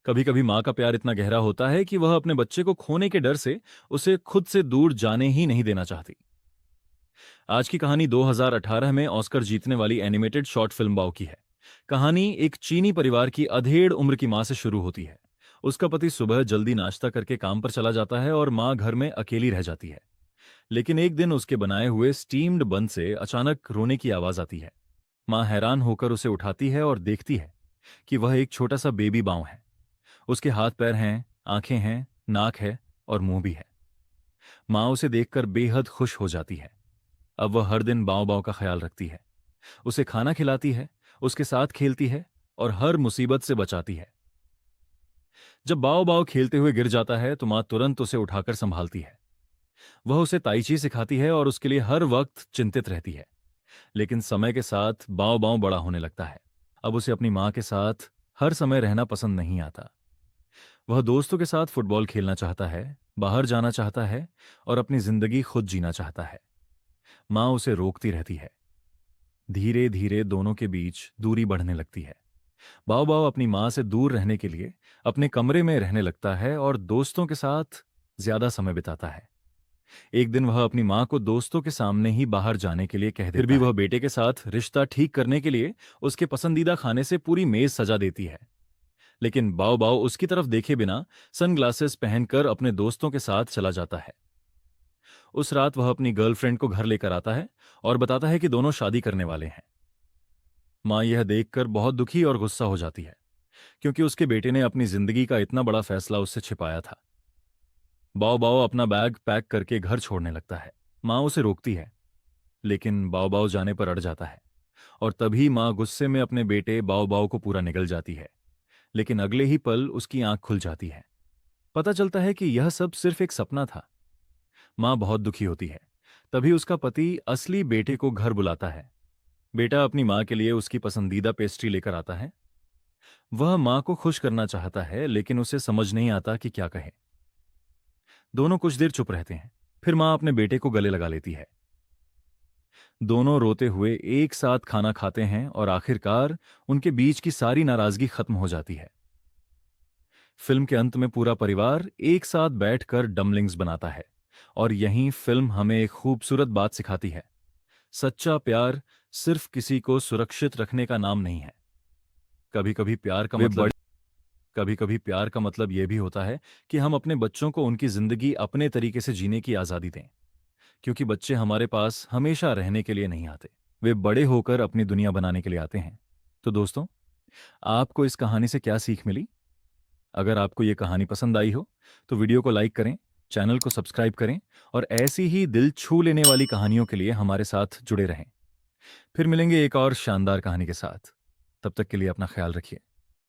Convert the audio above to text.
कभी कभी माँ का प्यार इतना गहरा होता है कि वह अपने बच्चे को खोने के डर से उसे खुद से दूर जाने ही नहीं देना चाहती। आज की कहानी 2018 में ऑस्कर जीतने वाली एनिमेटेड शॉर्ट फिल्म बाओ की है। कहानी एक चीनी परिवार की अधेड़ उम्र की माँ से शुरू होती है। उसका पति सुबह जल्दी नाश्ता करके काम पर चला जाता है और माँ घर में अकेली रह जाती है। लेकिन एक दिन उसके बनाए हुए स्टीम्ड बन से अचानक रोने की आवाज आती है। माँ हैरान होकर उसे उठाती है और देखती है कि वह एक छोटा सा बेबी बाँव है। उसके हाथ पैर हैं, आंखें हैं, नाक है और मुंह भी है। माँ उसे देखकर बेहद खुश हो जाती है। अब वह हर दिन बाँव बाँव का ख्याल रखती है, उसे खाना खिलाती है, उसके साथ खेलती है और हर मुसीबत से बचाती है। जब बाँव बाँव खेलते हुए गिर जाता है तो माँ तुरंत उसे उठाकर संभालती है। वह उसे ताइची सिखाती है और उसके लिए हर वक्त चिंतित रहती है। लेकिन समय के साथ बाँव बाँव बड़ा होने लगता है। अब उसे अपनी माँ के साथ हर समय रहना पसंद नहीं आता। वह दोस्तों के साथ फुटबॉल खेलना चाहता है, बाहर जाना चाहता है और अपनी जिंदगी खुद जीना चाहता है। माँ उसे रोकती रहती है। धीरे धीरे दोनों के बीच दूरी बढ़ने लगती है। बाव बाव अपनी माँ से दूर रहने के लिए अपने कमरे में रहने लगता है और दोस्तों के साथ ज्यादा समय बिताता है। एक दिन वह अपनी माँ को दोस्तों के सामने ही बाहर जाने के लिए कह देता है। फिर भी वह बेटे के साथ रिश्ता ठीक करने के लिए उसके पसंदीदा खाने से पूरी मेज सजा देती है। लेकिन बाव बाव उसकी तरफ देखे बिना सनग्लासेस पहनकर अपने दोस्तों के साथ चला जाता है। उस रात वह अपनी गर्लफ्रेंड को घर लेकर आता है और बताता है कि दोनों शादी करने वाले हैं। माँ यह देखकर बहुत दुखी और गुस्सा हो जाती है, क्योंकि उसके बेटे ने अपनी जिंदगी का इतना बड़ा फैसला उससे छिपाया था। बाव बाव अपना बैग पैक करके घर छोड़ने लगता है। माँ उसे रोकती है, लेकिन बाव बाव जाने पर अड़ जाता है और तभी माँ गुस्से में अपने बेटे बाव बाव को पूरा निगल जाती है। लेकिन अगले ही पल उसकी आंख खुल जाती है। पता चलता है कि यह सब सिर्फ एक सपना था। माँ बहुत दुखी होती है। तभी उसका पति असली बेटे को घर बुलाता है। बेटा अपनी माँ के लिए उसकी पसंदीदा पेस्ट्री लेकर आता है। वह माँ को खुश करना चाहता है, लेकिन उसे समझ नहीं आता कि क्या कहे। दोनों कुछ देर चुप रहते हैं। फिर माँ अपने बेटे को गले लगा लेती है। दोनों रोते हुए एक साथ खाना खाते हैं और आखिरकार उनके बीच की सारी नाराजगी खत्म हो जाती है। फिल्म के अंत में पूरा परिवार एक साथ बैठकर डमलिंग्स बनाता है और यहीं फिल्म हमें एक खूबसूरत बात सिखाती है। सच्चा प्यार सिर्फ किसी को सुरक्षित रखने का नाम नहीं है। कभी कभी प्यार का मतलब कभी कभी प्यार का मतलब यह भी होता है कि हम अपने बच्चों को उनकी जिंदगी अपने तरीके से जीने की आजादी दें, क्योंकि बच्चे हमारे पास हमेशा रहने के लिए नहीं आते, वे बड़े होकर अपनी दुनिया बनाने के लिए आते हैं। तो दोस्तों, आपको इस कहानी से क्या सीख मिली? अगर आपको ये कहानी पसंद आई हो तो वीडियो को लाइक करें, चैनल को सब्सक्राइब करें और ऐसी ही दिल छू लेने वाली कहानियों के लिए हमारे साथ जुड़े रहें। फिर मिलेंगे एक और शानदार कहानी के साथ। तब तक के लिए अपना ख्याल रखिए।